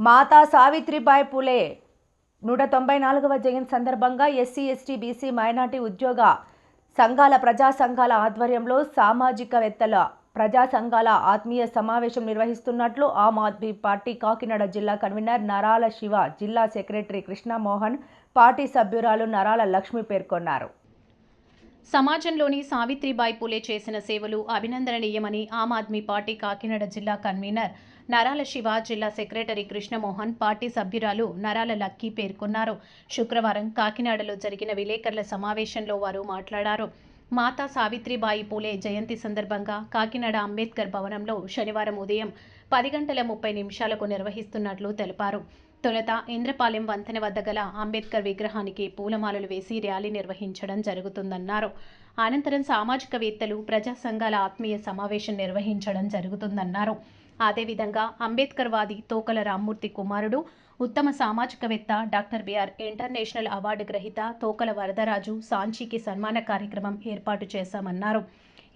మాతా సావిత్రిబాయి పూలే 194వ జయంతి సందర్భంగా SC, ST, BC, minority ఉద్యోగ సంఘాల ప్రజా సంఘాల ఆధ్వర్యంలో సామాజికవేత్తల ప్రజా సంఘాల ఆత్మీయ సమావేశం నిర్వహిస్తున్నట్లు ఆమ్ ఆద్మీ పార్టీ కాకినాడ జిల్లా కన్వీనర్ నరాల శివ, జిల్లా సెక్రటరీ కృష్ణమోహన్, పార్టీ సభ్యురాలు నరాల లక్ష్మి పేర్కొన్నారు. సమాజంలోని సావిత్రిబాయి పూలే చేసిన సేవలు అభినందనీయమని ఆమ్ ఆద్మీ పార్టీ కాకినాడ జిల్లా కన్వీనర్ నరాల శివ, జిల్లా సెక్రటరీ కృష్ణమోహన్, పార్టీ సభ్యురాలు నరాల లక్కీ పేర్కొన్నారు. శుక్రవారం కాకినాడలో జరిగిన విలేకరుల సమావేశంలో వారు మాట్లాడారు. మాతా సావిత్రిబాయి పూలే జయంతి సందర్భంగా కాకినాడ అంబేద్కర్ భవనంలో శనివారం ఉదయం 10:30 నిర్వహిస్తున్నట్లు తెలిపారు. తొలుత ఇంద్రపాలెం వంతెన వద్ద గల అంబేద్కర్ విగ్రహానికి పూలమాలలు వేసి ర్యాలీ నిర్వహించడం జరుగుతుందన్నారు. అనంతరం సామాజికవేత్తలు ప్రజా సంఘాల ఆత్మీయ సమావేశం నిర్వహించడం జరుగుతుందన్నారు. అదేవిధంగా అంబేద్కర్ వాది తోకల రామ్మూర్తి కుమారుడు, ఉత్తమ సామాజికవేత్త, డాక్టర్ బిఆర్ ఇంటర్నేషనల్ అవార్డు గ్రహీత తోకల వరదరాజు సాంచీకి సన్మాన కార్యక్రమం ఏర్పాటు చేశామన్నారు.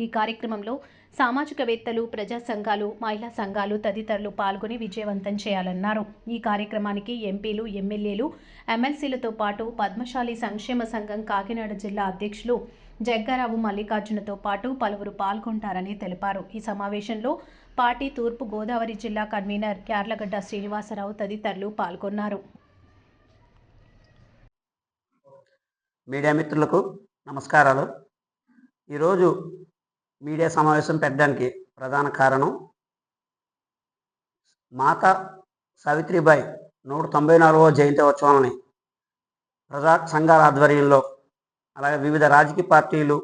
ఈ కార్యక్రమంలో సామాజికవేత్తలు, ప్రజా సంఘాలు, మహిళా సంఘాలు తదితరులు పాల్గొని విజయవంతం చేయాలన్నారు. ఈ కార్యక్రమానికి ఎంపీలు, ఎమ్మెల్యేలు, ఎమ్మెల్సీలతో పాటు పద్మశాలి సంక్షేమ సంఘం కాకినాడ జిల్లా అధ్యక్షులు జగ్గారావు మల్లికార్జునతో పాటు పలువురు పాల్గొంటారని తెలిపారు. ఈ సమావేశంలో పార్టీ తూర్పు గోదావరి జిల్లా కన్వీనర్ క్యార్లగడ్డ శ్రీనివాసరావు తదితరులు పాల్గొన్నారు. మీడియా మిత్రులకు నమస్కారాలు. ఈరోజు మీడియా సమావేశం పెట్టడానికి ప్రధాన కారణం మాతా సావిత్రిబాయి 194వ జయంతి ఉత్సవాలని ప్రజా సంఘాల ఆధ్వర్యంలో, అలాగే వివిధ రాజకీయ పార్టీలు,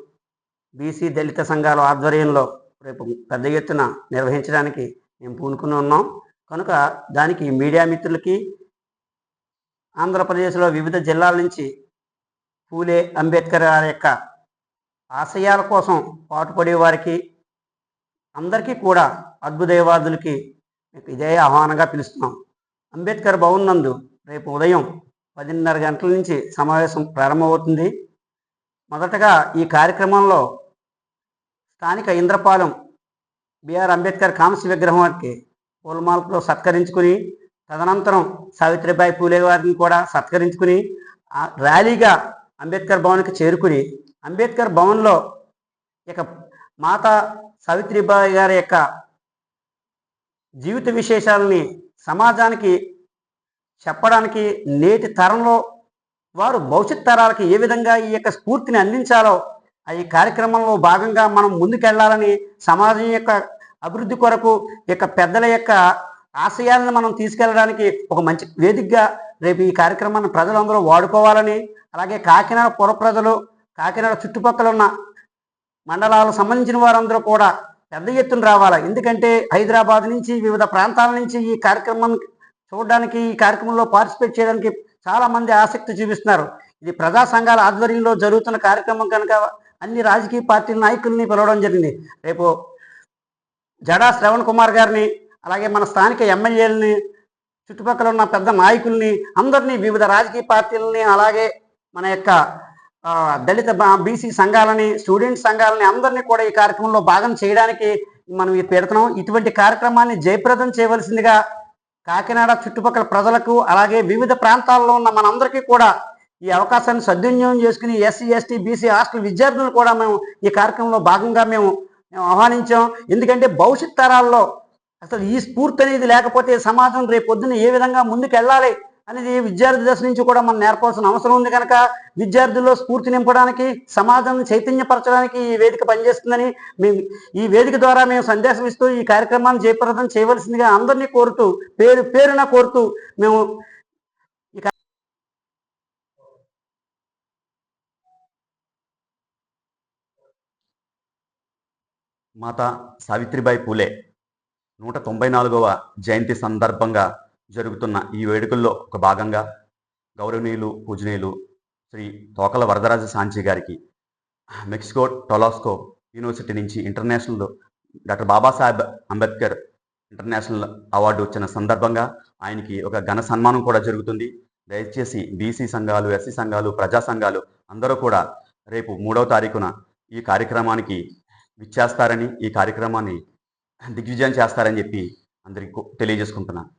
బీసీ, దళిత సంఘాల ఆధ్వర్యంలో రేపు పెద్ద ఎత్తున నిర్వహించడానికి మేము పూనుకుని ఉన్నాం. కనుక దానికి మీడియా మిత్రులకి, ఆంధ్రప్రదేశ్లో వివిధ జిల్లాల నుంచి పూలే అంబేద్కర్ గారి యొక్క ఆశయాల కోసం పాటుపడే వారికి అందరికీ కూడా అద్భుతవాదులకి ఇదే ఆహ్వానంగా పిలుస్తున్నాం. అంబేద్కర్ భవన్ నందు రేపు ఉదయం 10:30 గంటల నుంచి సమావేశం ప్రారంభమవుతుంది. మొదటగా ఈ కార్యక్రమంలో స్థానిక ఇంద్రపాలెం బిఆర్ అంబేద్కర్ కాంస్య విగ్రహానికి పూలమాలతో సత్కరించుకుని, తదనంతరం సావిత్రిబాయి పూలే వారిని కూడా సత్కరించుకుని ర్యాలీగా అంబేద్కర్ భవన్కి చేరుకుని, అంబేద్కర్ భవన్లో ఇక మాతా సావిత్రిబాయి గారి యొక్క జీవిత విశేషాలని సమాజానికి చెప్పడానికి, నేటి తరంలో వారు భవిష్యత్ తరాలకి ఏ విధంగా ఈ యొక్క స్ఫూర్తిని అందించాలో ఈ కార్యక్రమంలో భాగంగా మనం ముందుకెళ్లాలని, సమాజం యొక్క అభివృద్ధి కొరకు పెద్దల యొక్క ఆశయాలను మనం తీసుకెళ్ళడానికి ఒక మంచి వేదికగా రేపు ఈ కార్యక్రమాన్ని ప్రజలందరూ వాడుకోవాలని, అలాగే కాకినాడ పుర ప్రజలు, కాకినాడ చుట్టుపక్కల ఉన్న మండలాలకు సంబంధించిన వారందరూ కూడా పెద్ద ఎత్తున రావాలి. ఎందుకంటే హైదరాబాద్ నుంచి, వివిధ ప్రాంతాల నుంచి ఈ కార్యక్రమాన్ని చూడడానికి, ఈ కార్యక్రమంలో పార్టిసిపేట్ చేయడానికి చాలామంది ఆసక్తి చూపిస్తున్నారు. ఇది ప్రజా సంఘాల ఆధ్వర్యంలో జరుగుతున్న కార్యక్రమం కనుక అన్ని రాజకీయ పార్టీల నాయకుల్ని పిలవడం జరిగింది. రేపు జడా శ్రవణ్ కుమార్ గారిని, అలాగే మన స్థానిక ఎమ్మెల్యేలని, చుట్టుపక్కల ఉన్న పెద్ద నాయకుల్ని అందరినీ, వివిధ రాజకీయ పార్టీలని, అలాగే మన యొక్క దళిత బీసీ సంఘాలని, స్టూడెంట్ సంఘాలని అందరినీ కూడా ఈ కార్యక్రమంలో భాగం చేయడానికి మనం పెడుతున్నాం. ఇటువంటి కార్యక్రమాన్ని జయప్రదం చేయవలసిందిగా కాకినాడ చుట్టుపక్కల ప్రజలకు, అలాగే వివిధ ప్రాంతాల్లో ఉన్న మనందరికీ కూడా ఈ అవకాశాన్ని సద్వినియోగం చేసుకుని ఎస్సీ, ఎస్టీ, బీసీ హాస్టల్ విద్యార్థులను కూడా మేము ఈ కార్యక్రమంలో భాగంగా మేము ఆహ్వానించాం. ఎందుకంటే భవిష్యత్ తరాల్లో అసలు ఈ స్ఫూర్తి అనేది లేకపోతే సమాజం రేపు పొద్దున్న ఏ విధంగా ముందుకు వెళ్ళాలి అనేది విద్యార్థి దశ నుంచి కూడా మనం నేర్పాల్సిన అవసరం ఉంది. కనుక విద్యార్థుల్లో స్ఫూర్తి నింపడానికి, సమాజాన్ని చైతన్యపరచడానికి ఈ వేదిక పనిచేస్తుందని మేము ఈ వేదిక ద్వారా మేము సందేశం ఇస్తూ ఈ కార్యక్రమాన్ని జయప్రదం చేయవలసిందిగా అందరినీ కోరుతూ, పేరున కోరుతూ మేము మాతా సావిత్రిబాయి పూలే 194వ జయంతి సందర్భంగా జరుగుతున్న ఈ వేడుకల్లో ఒక భాగంగా గౌరవనీయులు, పూజనీయులు శ్రీ తోకల వరదరాజు సాంచి గారికి మెక్సికో టొలాస్కో యూనివర్సిటీ నుంచి international doctor Babasaheb Ambedkar international award వచ్చిన సందర్భంగా ఆయనకి ఒక ఘన సన్మానం కూడా జరుగుతుంది. దయచేసి బీసీ సంఘాలు, ఎస్సీ సంఘాలు, ప్రజా సంఘాలు అందరూ కూడా రేపు 3వ తారీఖున ఈ కార్యక్రమానికి విచ్చేస్తారని, ఈ కార్యక్రమాన్ని దిగ్విజయం చేస్తారని చెప్పి అందరికీ తెలియజేసుకుంటున్నాను.